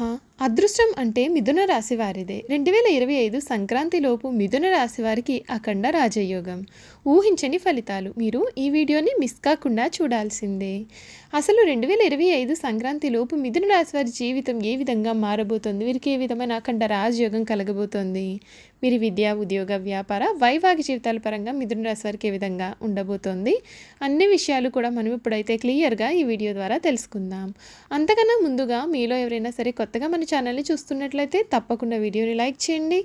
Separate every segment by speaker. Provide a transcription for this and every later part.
Speaker 1: ఆహా! అదృష్టం అంటే మిథున రాశి వారిదే. 2025 సంక్రాంతిలోపు మిథున రాశి వారికి అఖండ రాజయోగం. ఊహించని ఫలితాలు. మీరు ఈ వీడియోని మిస్ కాకుండా చూడాల్సిందే. అసలు 2025 సంక్రాంతిలోపు మిథున రాశి వారి జీవితం ఏ విధంగా మారబోతోంది? వీరికి ఏ విధమైన అఖండ రాజయోగం కలగబోతోంది? వీరి విద్య, ఉద్యోగ, వ్యాపార, వైవాహిక జీవితాల పరంగా మిథున రాశి వారికి ఏ విధంగా ఉండబోతోంది? అన్ని విషయాలు కూడా మనం ఇప్పుడైతే క్లియర్‌గా ఈ వీడియో ద్వారా తెలుసుకుందాం. అంతకన్నా ముందుగా మీలో ఎవరైనా సరే కొత్తగా మన ఛానల్ని చూస్తున్నట్లయితే తప్పకుండా వీడియోని లైక్ చేయండి.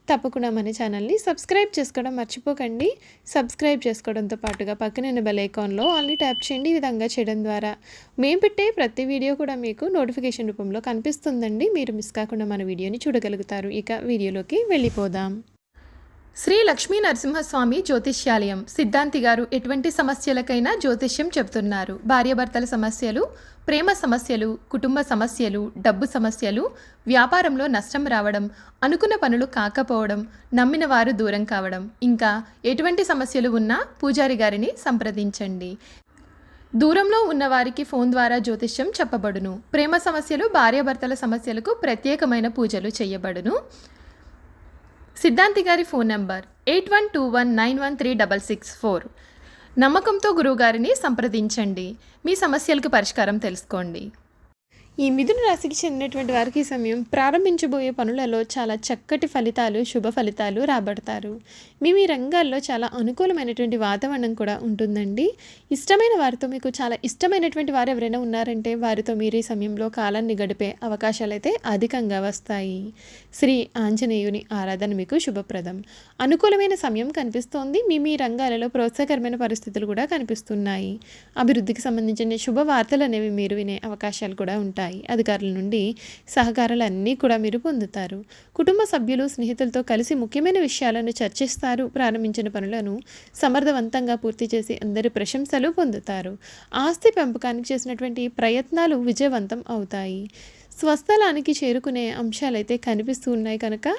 Speaker 1: తప్పకుండా మన ఛానల్ని సబ్స్క్రైబ్ చేసుకోవడం మర్చిపోకండి. సబ్స్క్రైబ్ చేసుకోవడంతో పాటుగా పక్కనే ఉన్న బెల్ ఐకాన్లో ఆల్ని ట్యాప్ చేయండి. ఈ విధంగా చేయడం ద్వారా మేము పెట్టే ప్రతి వీడియో కూడా మీకు నోటిఫికేషన్ రూపంలో కనిపిస్తుందండి. మీరు మిస్ కాకుండా మన వీడియోని చూడగలుగుతారు. ఇక వీడియోలోకి వెళ్ళిపోదాం. శ్రీ లక్ష్మీ నరసింహస్వామి జ్యోతిష్యాలయం సిద్ధాంతి గారు ఎటువంటి సమస్యలకైనా జ్యోతిష్యం చెబుతున్నారు. భార్యాభర్తల సమస్యలు, ప్రేమ సమస్యలు, కుటుంబ సమస్యలు, డబ్బు సమస్యలు, వ్యాపారంలో నష్టం రావడం, అనుకున్న పనులు కాకపోవడం, నమ్మిన వారు దూరం కావడం, ఇంకా ఎటువంటి సమస్యలు ఉన్నా పూజారి గారిని సంప్రదించండి. దూరంలో ఉన్నవారికి ఫోన్ ద్వారా జ్యోతిష్యం చెప్పబడును. ప్రేమ సమస్యలు, భార్యాభర్తల సమస్యలకు ప్రత్యేకమైన పూజలు చేయబడును. సిద్ధాంతి గారి ఫోన్ నంబర్ 8121913664. నమ్మకంతో గురువుగారిని సంప్రదించండి. మీ సమస్యలకు పరిష్కారం తెలుసుకోండి. ఈ మిథున రాశికి చెందినటువంటి వారికి ఈ సమయం ప్రారంభించబోయే పనులలో చాలా చక్కటి ఫలితాలు, శుభ ఫలితాలు రాబడతారు. మీ రంగాల్లో చాలా అనుకూలమైనటువంటి వాతావరణం కూడా ఉంటుందండి. ఇష్టమైన వారితో, మీకు చాలా ఇష్టమైనటువంటి వారు ఎవరైనా ఉన్నారంటే వారితో మీరు ఈ సమయంలో కాలాన్ని గడిపే అవకాశాలు అయితే అధికంగా వస్తాయి. శ్రీ ఆంజనేయుని ఆరాధన మీకు శుభప్రదం. అనుకూలమైన సమయం కనిపిస్తోంది. మీ రంగాలలో ప్రోత్సాహకరమైన పరిస్థితులు కూడా కనిపిస్తున్నాయి. అభివృద్ధికి సంబంధించిన శుభవార్తలు అనేవి మీరు వినే అవకాశాలు కూడా ఉంటాయి. అధికారుల నుండి సహకారాలు అన్నీ కూడా మీరు పొందుతారు. కుటుంబ సభ్యులు, స్నేహితులతో కలిసి ముఖ్యమైన విషయాలను చర్చిస్తారు. ప్రారంభించిన పనులను సమర్థవంతంగా పూర్తి చేసి అందరి ప్రశంసలు పొందుతారు. ఆస్తి పెంపకానికి చేసినటువంటి ప్రయత్నాలు విజయవంతం అవుతాయి. స్వస్థలానికి చేరుకునే అంశాలైతే కనిపిస్తూ ఉన్నాయి కనుక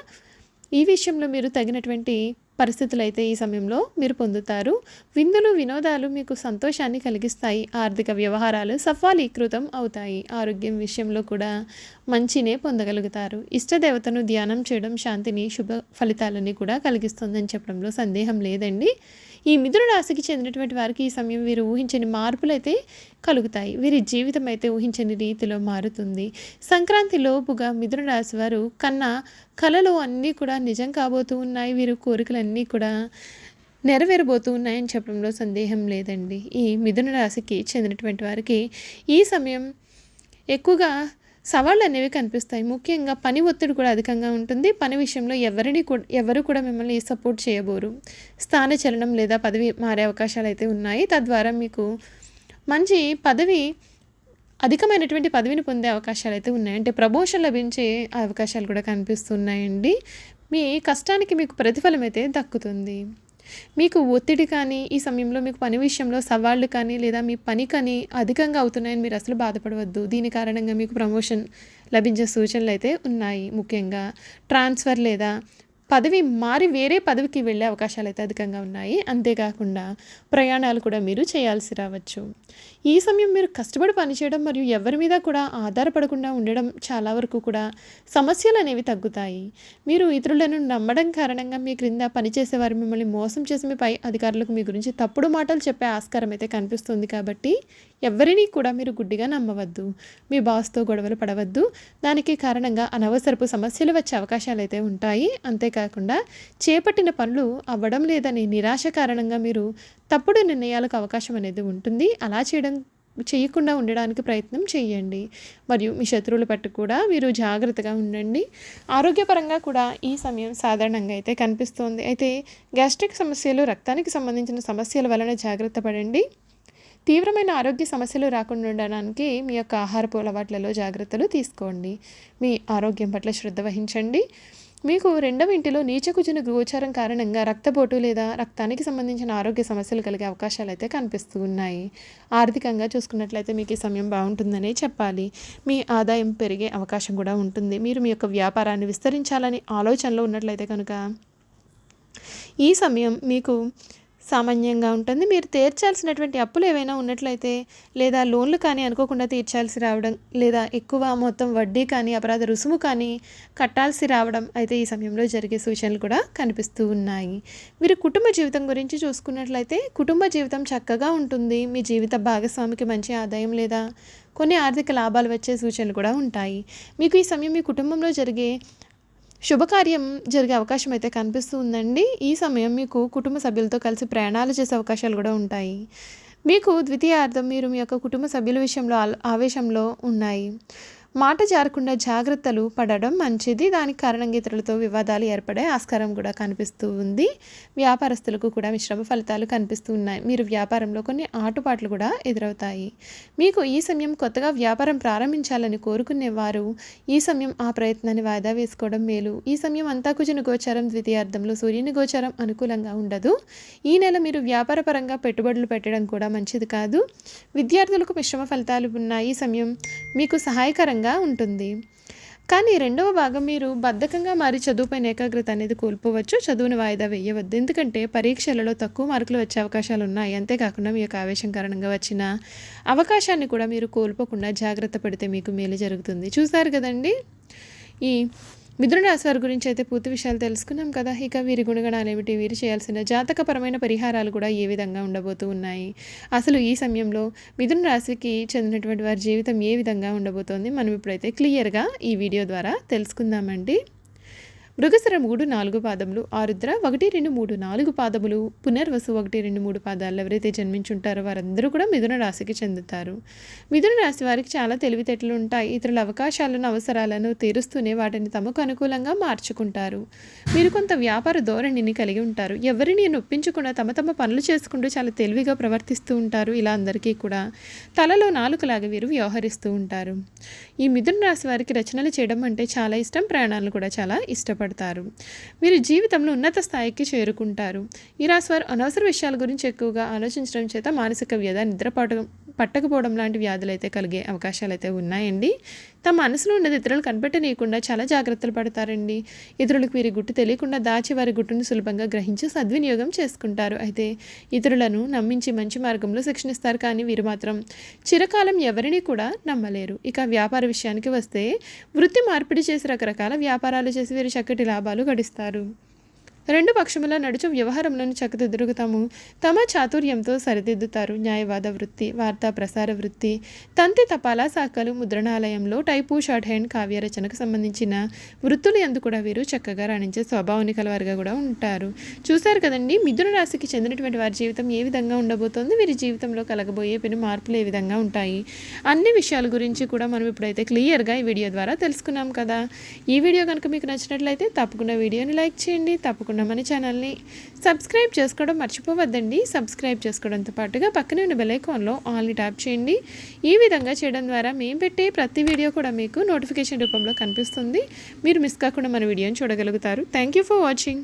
Speaker 1: ఈ విషయంలో మీరు తగినటువంటి పరిస్థితులు అయితే ఈ సమయంలో మీరు పొందుతారు. విందులు, వినోదాలు మీకు సంతోషాన్ని కలిగిస్తాయి. ఆర్థిక వ్యవహారాలు సఫలీకృతం అవుతాయి. ఆరోగ్యం విషయంలో కూడా మంచినే పొందగలుగుతారు. ఇష్టదేవతను ధ్యానం చేయడం శాంతిని, శుభ ఫలితాలని కూడా కలిగిస్తుందని చెప్పడంలో సందేహం లేదండి. ఈ మిథున రాశికి చెందినటువంటి వారికి ఈ సమయం వీరు ఊహించని మార్పులు అయితే కలుగుతాయి. వీరి జీవితం అయితే ఊహించని రీతిలో మారుతుంది. సంక్రాంతి లోపుగా మిథున రాశి వారు కన్నా కలలు అన్నీ కూడా నిజం కాబోతూ ఉన్నాయి. వీరు కోరికలన్నీ కూడా నెరవేరబోతూ ఉన్నాయని చెప్పడంలో సందేహం లేదండి. ఈ మిథున రాశికి చెందినటువంటి వారికి ఈ సమయం ఎక్కువగా సవాళ్ళు అనేవి కనిపిస్తాయి. ముఖ్యంగా పని ఒత్తిడి కూడా అధికంగా ఉంటుంది. పని విషయంలో ఎవరు కూడా మిమ్మల్ని సపోర్ట్ చేయబోరు. స్థానచలనం లేదా పదవి మారే అవకాశాలు అయితే ఉన్నాయి. తద్వారా మీకు మంచి అధికమైనటువంటి పదవిని పొందే అవకాశాలు అయితే ఉన్నాయి. అంటే ప్రమోషన్ లభించే అవకాశాలు కూడా కనిపిస్తున్నాయండి. మీ కష్టానికి మీకు ప్రతిఫలం అయితే దక్కుతుంది. మీకు ఒత్తిడి కానీ, ఈ సమయంలో మీకు పని విషయంలో సవాళ్ళు కానీ లేదా మీ పని కానీ అధికంగా అవుతున్నాయని మీరు అసలు బాధపడవద్దు. దీని కారణంగా మీకు ప్రమోషన్ లభించే సూచనలు అయితే ఉన్నాయి. ముఖ్యంగా ట్రాన్స్ఫర్ లేదా పదవి మారి వేరే పదవికి వెళ్ళే అవకాశాలు అయితే అధికంగా ఉన్నాయి. అంతేకాకుండా ప్రయాణాలు కూడా మీరు చేయాల్సి రావచ్చు. ఈ సమయం మీరు కష్టపడి పనిచేయడం మరియు ఎవరి మీద కూడా ఆధారపడకుండా ఉండడం చాలా వరకు కూడా సమస్యలు అనేవి తగ్గుతాయి. మీరు ఇతరులను నమ్మడం కారణంగా మీ క్రింద పనిచేసేవారు మిమ్మల్ని మోసం చేసి మీ పై అధికారులకు మీ గురించి తప్పుడు మాటలు చెప్పే ఆస్కారం అయితే కనిపిస్తుంది. కాబట్టి ఎవరినీ కూడా మీరు గుడ్డిగా నమ్మవద్దు. మీ బాస్తో గొడవలు పడవద్దు. దానికి కారణంగా అనవసరపు సమస్యలు వచ్చే అవకాశాలు అయితే ఉంటాయి. అంతేకాకుండా చేపట్టిన పనులు అవ్వడం లేదని నిరాశ కారణంగా మీరు తప్పుడు నిర్ణయాలకు అవకాశం అనేది ఉంటుంది. అలా చేయకుండా ఉండడానికి ప్రయత్నం చేయండి. మరియు మీ శత్రువుల పట్ల కూడా మీరు జాగ్రత్తగా ఉండండి. ఆరోగ్యపరంగా కూడా ఈ సమయం సాధారణంగా అయితే కనిపిస్తోంది. అయితే గ్యాస్ట్రిక్ సమస్యలు, రక్తానికి సంబంధించిన సమస్యల వలన జాగ్రత్త పడండి. తీవ్రమైన ఆరోగ్య సమస్యలు రాకుండా ఉండడానికి మీ యొక్క ఆహారపు అలవాట్లలో జాగ్రత్తలు తీసుకోండి. మీ ఆరోగ్యం పట్ల శ్రద్ధ వహించండి. మీకు రెండవ ఇంటిలో నీచకుజుని గోచారం కారణంగా రక్తపోటు లేదా రక్తానికి సంబంధించిన ఆరోగ్య సమస్యలు కలిగే అవకాశాలు అయితే కనిపిస్తూ ఉన్నాయి. ఆర్థికంగా చూసుకున్నట్లయితే మీకు ఈ సమయం బాగుంటుందనే చెప్పాలి. మీ ఆదాయం పెరిగే అవకాశం కూడా ఉంటుంది. మీరు మీ యొక్క వ్యాపారాన్ని విస్తరించాలని ఆలోచనలో ఉన్నట్లయితే కనుక ఈ సమయం మీకు సామాన్యంగా ఉంటుంది. మీరు తీర్చాల్సినటువంటి అప్పులు ఏవైనా ఉన్నట్లయితే లేదా లోన్లు కానీ అనుకోకుండా తీర్చాల్సి రావడం లేదా ఎక్కువ మొత్తం వడ్డీ కానీ అపరాధ రుసుము కానీ కట్టాల్సి రావడం అయితే ఈ సమయంలో జరిగే సూచనలు కూడా కనిపిస్తూ ఉన్నాయి. మీరు కుటుంబ జీవితం గురించి చూసుకున్నట్లయితే కుటుంబ జీవితం చక్కగా ఉంటుంది. మీ జీవిత భాగస్వామికి మంచి ఆదాయం లేదా కొన్ని ఆర్థిక లాభాలు వచ్చే సూచనలు కూడా ఉంటాయి. మీకు ఈ సమయం మీ కుటుంబంలో జరిగే శుభకార్యం జరిగే అవకాశం అయితే కనిపిస్తూ ఉందండి. ఈ సమయం మీకు కుటుంబ సభ్యులతో కలిసి ప్రయాణాలు చేసే అవకాశాలు కూడా ఉంటాయి. మీకు ద్వితీయార్థం మీరు మీ యొక్క కుటుంబ సభ్యుల విషయంలో ఆవేశంలో ఉన్నాయి. మాట జారకుండా జాగ్రత్తలు పడడం మంచిది. దానికి కారణంగా ఇతరులతో వివాదాలు ఏర్పడే ఆస్కారం కూడా కనిపిస్తూ ఉంది. వ్యాపారస్తులకు కూడా మిశ్రమ ఫలితాలు కనిపిస్తూ ఉన్నాయి. మీరు వ్యాపారంలో కొన్ని ఆటుపాట్లు కూడా ఎదురవుతాయి. మీకు ఈ సమయం కొత్తగా వ్యాపారం ప్రారంభించాలని కోరుకునేవారు ఈ సమయం ఆ ప్రయత్నాన్ని వాయిదా వేసుకోవడం మేలు. ఈ సమయం అంతా కుజుని గోచారం ద్వితీయార్థంలో సూర్యుని గోచారం అనుకూలంగా ఉండదు. ఈ నెల మీరు వ్యాపారపరంగా పెట్టుబడులు పెట్టడం కూడా మంచిది కాదు. విద్యార్థులకు మిశ్రమ ఫలితాలు ఉన్నాయి. ఈ సమయం మీకు సహాయకరంగా ఉంటుంది. కానీ రెండవ భాగం మీరు బద్ధకంగా మారి చదువుపైన ఏకాగ్రత అనేది కోల్పోవచ్చు. చదువును వాయిదా వేయవద్దు. ఎందుకంటే పరీక్షలలో తక్కువ మార్కులు వచ్చే అవకాశాలు ఉన్నాయి. అంతేకాకుండా మీ యొక్క ఆవేశం కారణంగా వచ్చిన అవకాశాన్ని కూడా మీరు కోల్పోకుండా జాగ్రత్త పడితే మీకు మేలు జరుగుతుంది. చూసారు కదండి, ఈ మిథున రాశి వారి గురించి అయితే పూర్తి విషయాలు తెలుసుకున్నాం కదా. ఇక వీరి గుణగణాలు ఏమిటి, వీరు చేయాల్సిన జాతకపరమైన పరిహారాలు కూడా ఏ విధంగా ఉండబోతూ ఉన్నాయి, అసలు ఈ సమయంలో మిథున రాశికి చెందినటువంటి వారి జీవితం ఏ విధంగా ఉండబోతోంది మనం ఇప్పుడైతే క్లియర్గా ఈ వీడియో ద్వారా తెలుసుకుందామండి. మృగశిర 3-4 పాదములు, ఆరుద్ర 1-2-3-4 పాదములు, పునర్వసు 1-2-3 పాదాలు ఎవరైతే జన్మించుంటారో వారందరూ కూడా మిథున రాశికి చెందుతారు. మిథున రాశి వారికి చాలా తెలివితేటలు ఉంటాయి. ఇతరుల అవకాశాలను అవసరాలను తీరుస్తూనే వాటిని తమకు అనుకూలంగా మార్చుకుంటారు. మీరు కొంత వ్యాపార ధోరణిని కలిగి ఉంటారు. ఎవరిని నొప్పించకుండా తమ పనులు చేసుకుంటూ చాలా తెలివిగా ప్రవర్తిస్తూ ఉంటారు. ఇలా అందరికీ కూడా తలలో నాలుకలాగా వీరు వ్యవహరిస్తూ ఉంటారు. ఈ మిథున రాశి వారికి రచనలు చేయడం అంటే చాలా ఇష్టం. ప్రయాణాలను కూడా చాలా ఇష్టపడతారు. మీరు జీవితంలో ఉన్నత స్థాయికి చేరుకుంటారు. ఈ రాశి వారు అనవసర విషయాల గురించి ఎక్కువగా ఆలోచించడం చేత మానసిక వ్యధ, నిద్ర పట్టకపోవడం లాంటి వ్యాధులు అయితే కలిగే అవకాశాలు అయితే ఉన్నాయండి. తమ మనసులో ఉన్నది ఇతరులు కనిపెట్టనీయకుండా చాలా జాగ్రత్తలు పడతారండి. ఇతరులకు వీరి గుట్టు తెలియకుండా దాచి వారి గుట్టును సులభంగా గ్రహించి సద్వినియోగం చేసుకుంటారు. అయితే ఇతరులను నమ్మించి మంచి మార్గంలో శిక్షణిస్తారు. కానీ వీరు మాత్రం చిరకాలం ఎవరిని కూడా నమ్మలేరు. ఇక వ్యాపార విషయానికి వస్తే వృత్తి మార్పిడి చేసి రకరకాల వ్యాపారాలు చేసి వీరు చక్కటి లాభాలు గడిస్తారు. రెండు పక్షముల నడుచు వ్యవహారంలోని చక్కదిద్దుతాము. తమ చాతుర్యంతో సరిదిద్దుతారు. న్యాయవాద వృత్తి, వార్తా ప్రసార వృత్తి, తంతి తపాలా శాఖలు, ముద్రణాలయంలో టైపు, షార్ట్ హ్యాండ్, కావ్య రచనకు సంబంధించిన వృత్తులు ఎందు కూడా వీరు చక్కగా రాణించే స్వభావాన్ని కలవారుగా కూడా ఉంటారు. చూశారు కదండి, మిథున రాశికి చెందినటువంటి వారి జీవితం ఏ విధంగా ఉండబోతోంది, వీరి జీవితంలో కలగబోయే పెను మార్పులు ఏ విధంగా ఉంటాయి, అన్ని విషయాల గురించి కూడా మనం ఇప్పుడైతే క్లియర్గా ఈ వీడియో ద్వారా తెలుసుకున్నాం కదా. ఈ వీడియో కనుక మీకు నచ్చినట్లయితే తప్పకుండా వీడియోని లైక్ చేయండి. తప్పకుండా మన ఛానల్ని సబ్స్క్రైబ్ చేసుకోవడం మర్చిపోవద్దండి. సబ్స్క్రైబ్ చేసుకోవడంతో పాటుగా పక్కనే ఉన్న బెల్ ఐకాన్లో ఆల్ని ట్యాప్ చేయండి. ఈ విధంగా చేయడం ద్వారా మేము పెట్టే ప్రతి వీడియో కూడా మీకు నోటిఫికేషన్ రూపంలో కనిపిస్తుంది. మీరు మిస్ కాకుండా మన వీడియోని చూడగలుగుతారు. Thank you for watching.